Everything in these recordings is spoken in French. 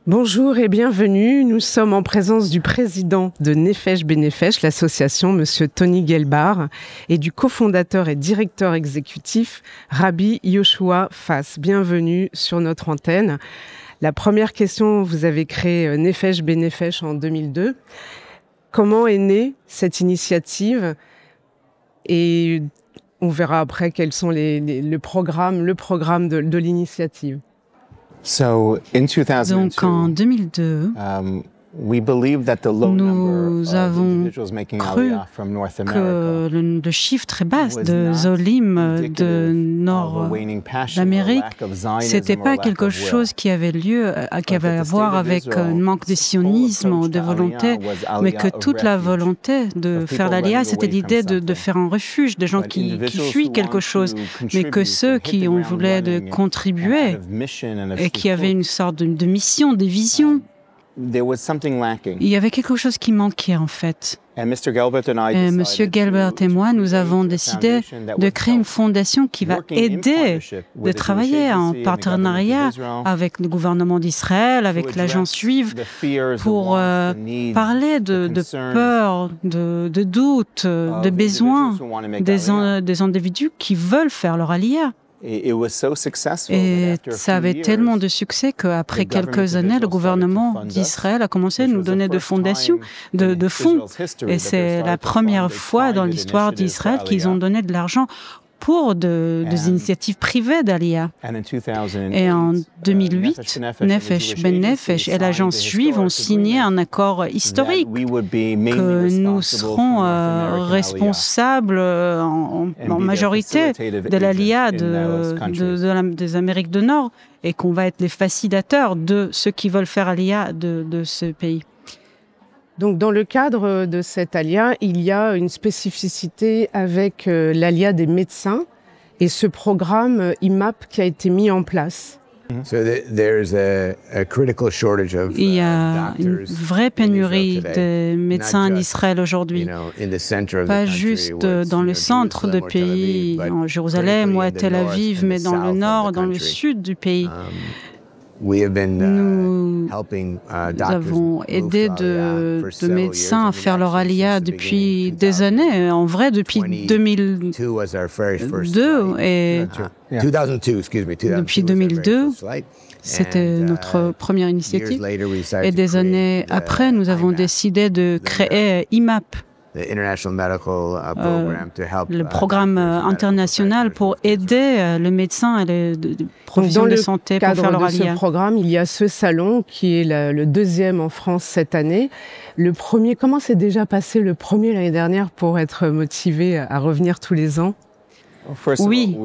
Bonjour et bienvenue. Nous sommes en présence du président de Nefesh Benefesh, l'association, Monsieur Tony Gelbar, et du cofondateur et directeur exécutif, Rabbi Yoshua Fass. Bienvenue sur notre antenne. La première question, vous avez créé Nefesh Benefesh en 2002. Comment est née cette initiative? Et on verra après quels sont le programme de l'initiative. Donc en 2002, nous avons cru que le chiffre très bas de Zolim de Nord d'Amérique, c'était pas quelque chose qui avait à voir avec un manque de sionisme ou de volonté, mais que toute la volonté de faire l'Aliyah, c'était l'idée de faire un refuge, des gens qui fuient quelque chose, mais que ceux qui voulaient de contribuer et qui avaient une sorte de mission, de vision. Il y avait quelque chose qui manquait en fait. Et M. Gelbert et moi, nous avons décidé de créer une fondation qui va aider de travailler en partenariat avec le gouvernement d'Israël, avec l'agence juive, pour parler de peur, de doute, de besoins des individus qui veulent faire leur aliyah. Et ça avait tellement de succès qu'après quelques années, le gouvernement d'Israël a commencé à nous donner de fondations, de fonds. Et c'est la première fois dans l'histoire d'Israël qu'ils ont donné de l'argent pour des initiatives privées d'Aliyah. Et en 2008, Nefesh Benefesh et l'agence juive ont signé un accord historique que nous serons responsables en majorité de l'Aliyah des Amériques du Nord et qu'on va être les facilitateurs de ceux qui veulent faire Aliyah de ce pays. Donc, dans le cadre de cette aliyah, il y a une spécificité avec l'aliyah des médecins et ce programme IMAP qui a été mis en place. Il y a une vraie pénurie de médecins en Israël aujourd'hui, pas juste dans le centre du pays, en Jérusalem ou à Tel Aviv, mais dans le nord, dans le sud du pays. Nous avons aidé de médecins à faire leur aliyah depuis des années, en vrai depuis 2002. Et depuis 2002, c'était notre première initiative. Et des années après, nous avons décidé de créer IMAP, le programme international pour aider les médecins et les professionnels de santé pour faire leur aliyah. Dans ce programme, il y a ce salon qui est le deuxième en France cette année. Le premier, comment s'est déjà passé le premier l'année dernière pour être motivé à revenir tous les ans? Oui.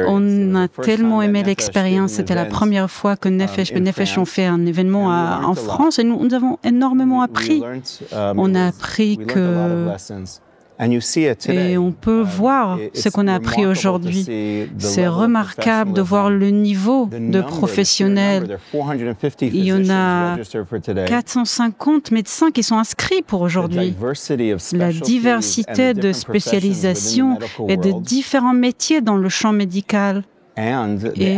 On a tellement aimé l'expérience. C'était la première fois que Nefesh Benefesh ont fait un événement en France et nous avons énormément appris. On a appris que... Et on peut voir ce qu'on a appris aujourd'hui. C'est remarquable de voir le niveau de professionnels. Il y en a 450 médecins qui sont inscrits pour aujourd'hui. La diversité de spécialisation et de différents métiers dans le champ médical. Et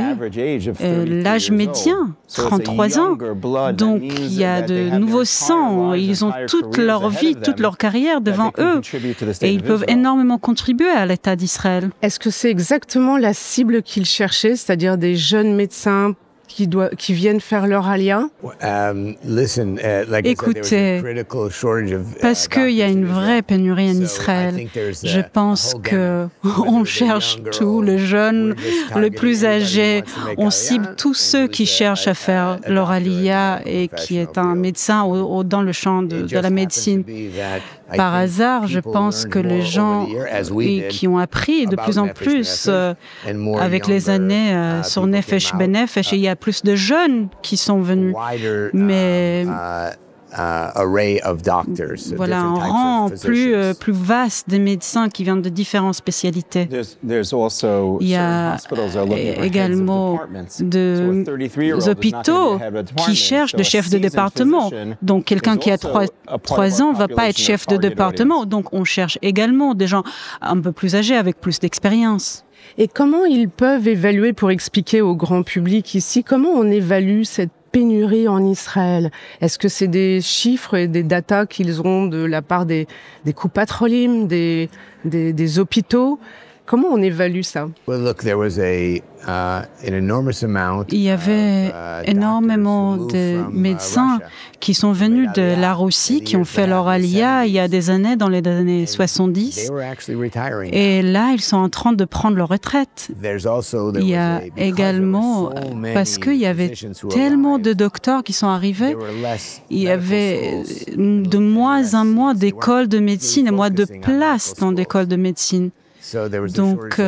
l'âge médian, 33 ans. Donc, il y a de nouveaux sangs. Ils ont toute leur vie, toute leur carrière devant eux. Et ils peuvent énormément contribuer à l'État d'Israël. Est-ce que c'est exactement la cible qu'ils cherchaient, c'est-à-dire des jeunes médecins qui viennent faire leur aliyah? Écoutez, parce qu'il y a une vraie pénurie en Israël, je pense qu'on cherche tout, le jeune, le plus âgé, on cible tous ceux qui cherchent à faire leur aliyah et qui est un médecin dans le champ de la médecine. Par hasard, je pense que les gens qui ont appris de plus en plus avec les années sur Nefesh Benefesh, et il y a plus de jeunes qui sont venus. Mais voilà, un rang plus vaste des médecins qui viennent de différentes spécialités. Il y a également des hôpitaux qui cherchent de chefs de département. Donc, quelqu'un qui a 3 ans ne va pas être chef de département. Donc, on cherche également des gens un peu plus âgés avec plus d'expérience. Et comment ils peuvent évaluer, pour expliquer au grand public ici, comment on évalue pénurie en Israël? Est-ce que c'est des chiffres et des datas qu'ils ont de la part des Kupat-Cholim, des hôpitaux? Comment on évalue ça? Il y avait énormément de médecins qui sont venus de la Russie, qui ont fait leur alia il y a des années, dans les années 70. Et là, ils sont en train de prendre leur retraite. Il y a également, parce qu'il y avait tellement de docteurs qui sont arrivés, il y avait de moins en moins d'écoles de médecine et moins de places dans des écoles de médecine. Donc,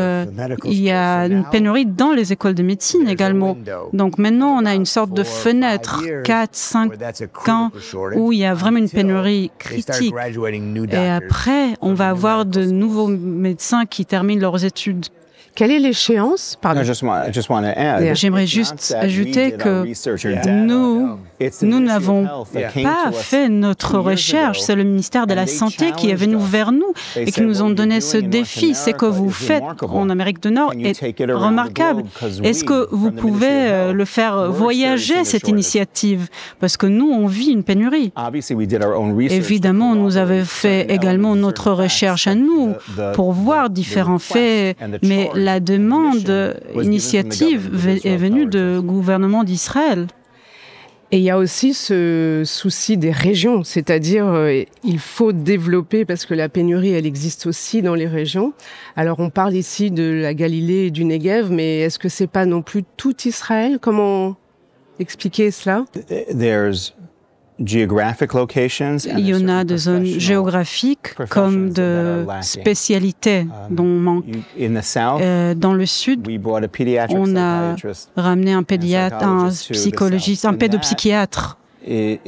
il y a une pénurie dans les écoles de médecine également. Donc, maintenant, on a une sorte de fenêtre, 4-5 ans, où il y a vraiment une pénurie critique. Et après, on va avoir de nouveaux médecins qui terminent leurs études. Quelle est l'échéance? J'aimerais juste ajouter que nous n'avons pas fait notre recherche. C'est le ministère de la Santé qui est venu vers nous et qui nous ont donné ce défi. Ce que vous faites en Amérique du Nord est remarquable. Est-ce que vous pouvez le faire voyager, cette initiative? Parce que nous, on vit une pénurie. Évidemment, nous avons fait également notre recherche à nous pour voir différents faits, mais la demande initiative est venue du gouvernement d'Israël. Et il y a aussi ce souci des régions, c'est-à-dire il faut développer, parce que la pénurie, elle existe aussi dans les régions. Alors on parle ici de la Galilée et du Negev, mais est-ce que c'est pas non plus tout Israël? Comment expliquer cela? Il y en a des zones géographiques comme de spécialités dont on manque. Dans le sud, on a ramené un pédiatre, un psychologiste, un pédopsychiatre. Et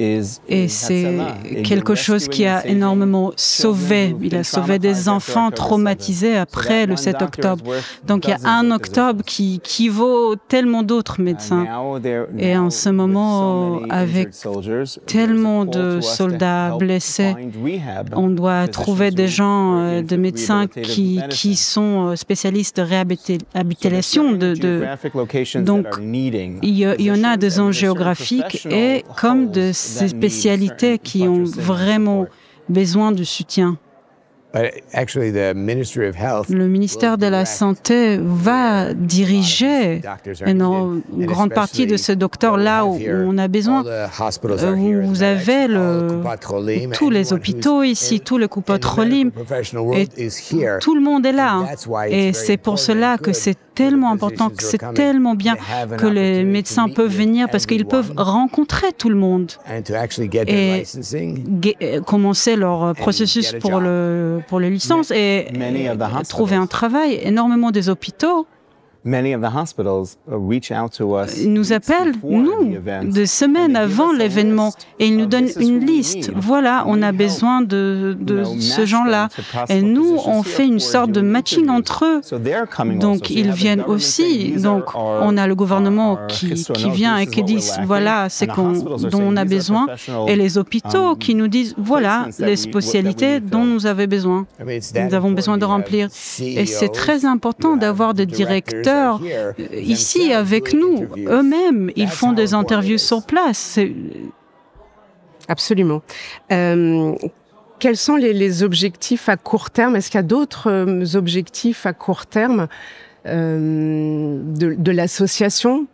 c'est quelque chose qui a énormément sauvé. Il a sauvé des enfants traumatisés après le 7 octobre. Donc il y a un octobre qui vaut tellement d'autres médecins. Et en ce moment, avec tellement de soldats blessés, on doit trouver des gens, des médecins qui sont spécialistes de réhabilitation. Donc il y en a des zones géographiques et comme de ces spécialités qui ont vraiment besoin de soutien. Le ministère de la Santé va diriger une grande partie de ce docteur là où on a besoin. Vous avez tous les hôpitaux ici, tous les Kupat-Cholim, et tout le monde est là. Et c'est pour cela que c'est tellement important, que c'est tellement bien que les médecins peuvent venir parce qu'ils peuvent rencontrer tout le monde et commencer leur processus pour les licences et trouver un travail. Énormément des hôpitaux nous appellent, nous, des semaines avant l'événement, et ils nous donnent une liste. Voilà, on a besoin de ce genre-là. Et nous, on fait une sorte de matching entre eux. Donc, ils viennent aussi. Donc, on a le gouvernement qui vient et qui dit, voilà, c'est dont on a besoin. Et les hôpitaux qui nous disent, voilà, les spécialités dont nous avons besoin. Nous avons besoin de remplir. Et c'est très important d'avoir des directeurs ici avec nous. Eux-mêmes, ils font des interviews sur place. Absolument. Quels sont les objectifs à court terme? Est-ce qu'il y a d'autres objectifs à court terme de l'association?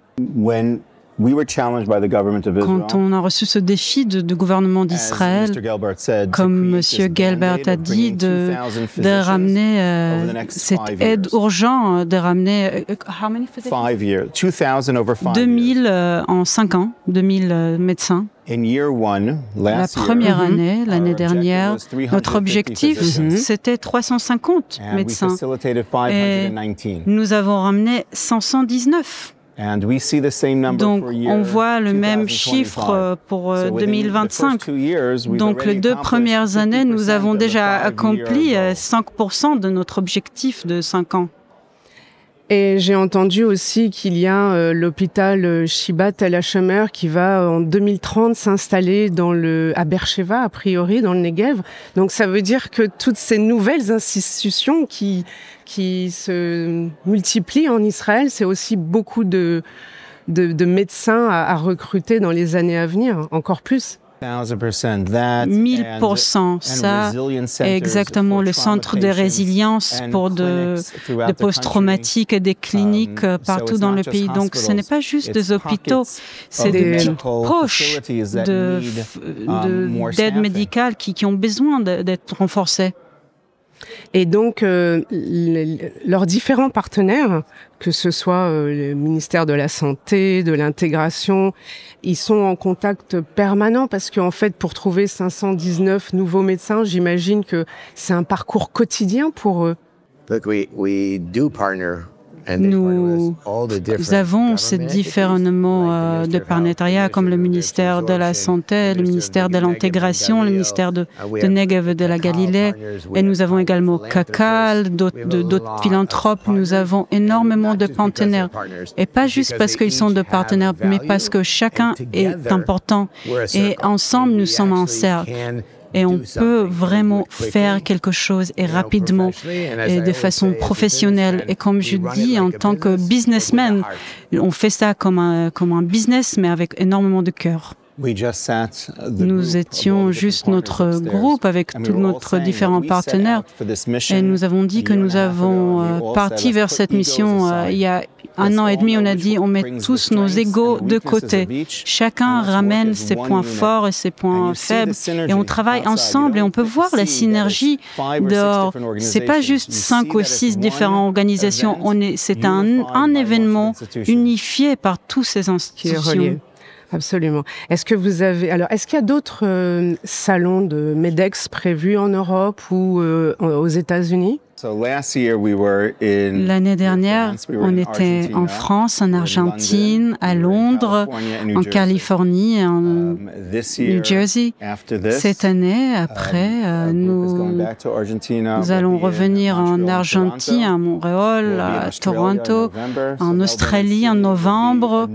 Quand on a reçu ce défi du gouvernement d'Israël, comme M. Gelbart a dit, de ramener cette aide urgente, de ramener 2000 en 5 ans, 2000 médecins. La première année, l'année dernière, notre objectif, c'était 350 médecins. Et nous avons ramené 519. Donc, on voit le même chiffre pour 2025. Donc, les 2 premières années, nous avons déjà accompli 5% de notre objectif de 5 ans. Et j'ai entendu aussi qu'il y a l'hôpital Shiba Tel HaShomer qui va en 2030 s'installer à Beersheva, a priori, dans le Negev. Donc ça veut dire que toutes ces nouvelles institutions qui se multiplient en Israël, c'est aussi beaucoup de de médecins à recruter dans les années à venir, encore plus. 1000%, ça est exactement le centre de résilience pour de post-traumatique et des cliniques partout dans le pays. Donc ce n'est pas juste des hôpitaux, c'est des petites poches d'aide médicale qui ont besoin d'être renforcées. Et donc, leurs différents partenaires, que ce soit le ministère de la Santé, de l'Intégration, ils sont en contact permanent parce qu'en fait, pour trouver 519 nouveaux médecins, j'imagine que c'est un parcours quotidien pour eux. Look, we do partner. Nous avons ces différents de partenariats comme le ministère de la Santé, le ministère de l'Intégration, le ministère de Negev et de la Galilée, et nous avons également CACAL, d'autres philanthropes. Nous avons énormément de partenaires, et pas juste parce qu'ils sont de partenaires, mais parce que chacun est important, et ensemble nous sommes un cercle. Et on peut vraiment faire quelque chose et rapidement et de façon professionnelle. Et comme je dis, en tant que businessman, on fait ça comme un business, mais avec énormément de cœur. Nous étions juste notre groupe avec tous nos différents partenaires et nous avons dit que nous avons parti vers cette mission il y a 1 an et demi. On a dit on met tous nos égos de côté. Chacun ramène ses points forts et ses points faibles et on travaille ensemble et on peut voir la synergie dehors. C'est pas juste 5 ou 6 différentes organisations. C'est un événement unifié par tous ces institutions. Absolument. Est-ce qu'il y a d'autres salons de MEDEX prévus en Europe ou aux États-Unis? L'année dernière, on était en France, en Argentine, à Londres, en Californie, en New Jersey. Cette année, après, nous allons revenir en Argentine, à Montréal, à Toronto, en Australie en novembre.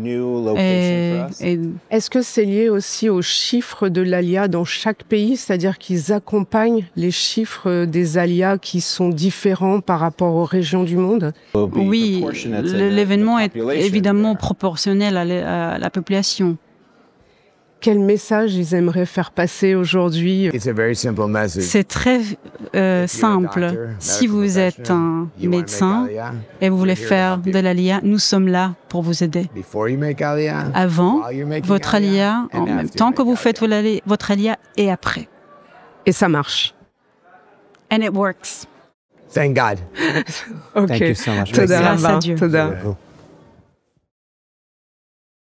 Est-ce que c'est lié aussi aux chiffres de l'ALIA dans chaque pays, c'est-à-dire qu'ils accompagnent les chiffres des ALIA qui sont différents par rapport aux régions du monde? Oui, l'événement est évidemment proportionnel à la population. Quel message ils aimeraient faire passer aujourd'hui? C'est très simple. Si vous êtes un médecin et vous voulez faire de l'ALIA, nous sommes là pour vous aider. Avant votre ALIA, en même temps que vous faites votre ALIA et après. Et ça marche. And it works. Thank God. Okay. Thank you so much. Grâce à Dieu.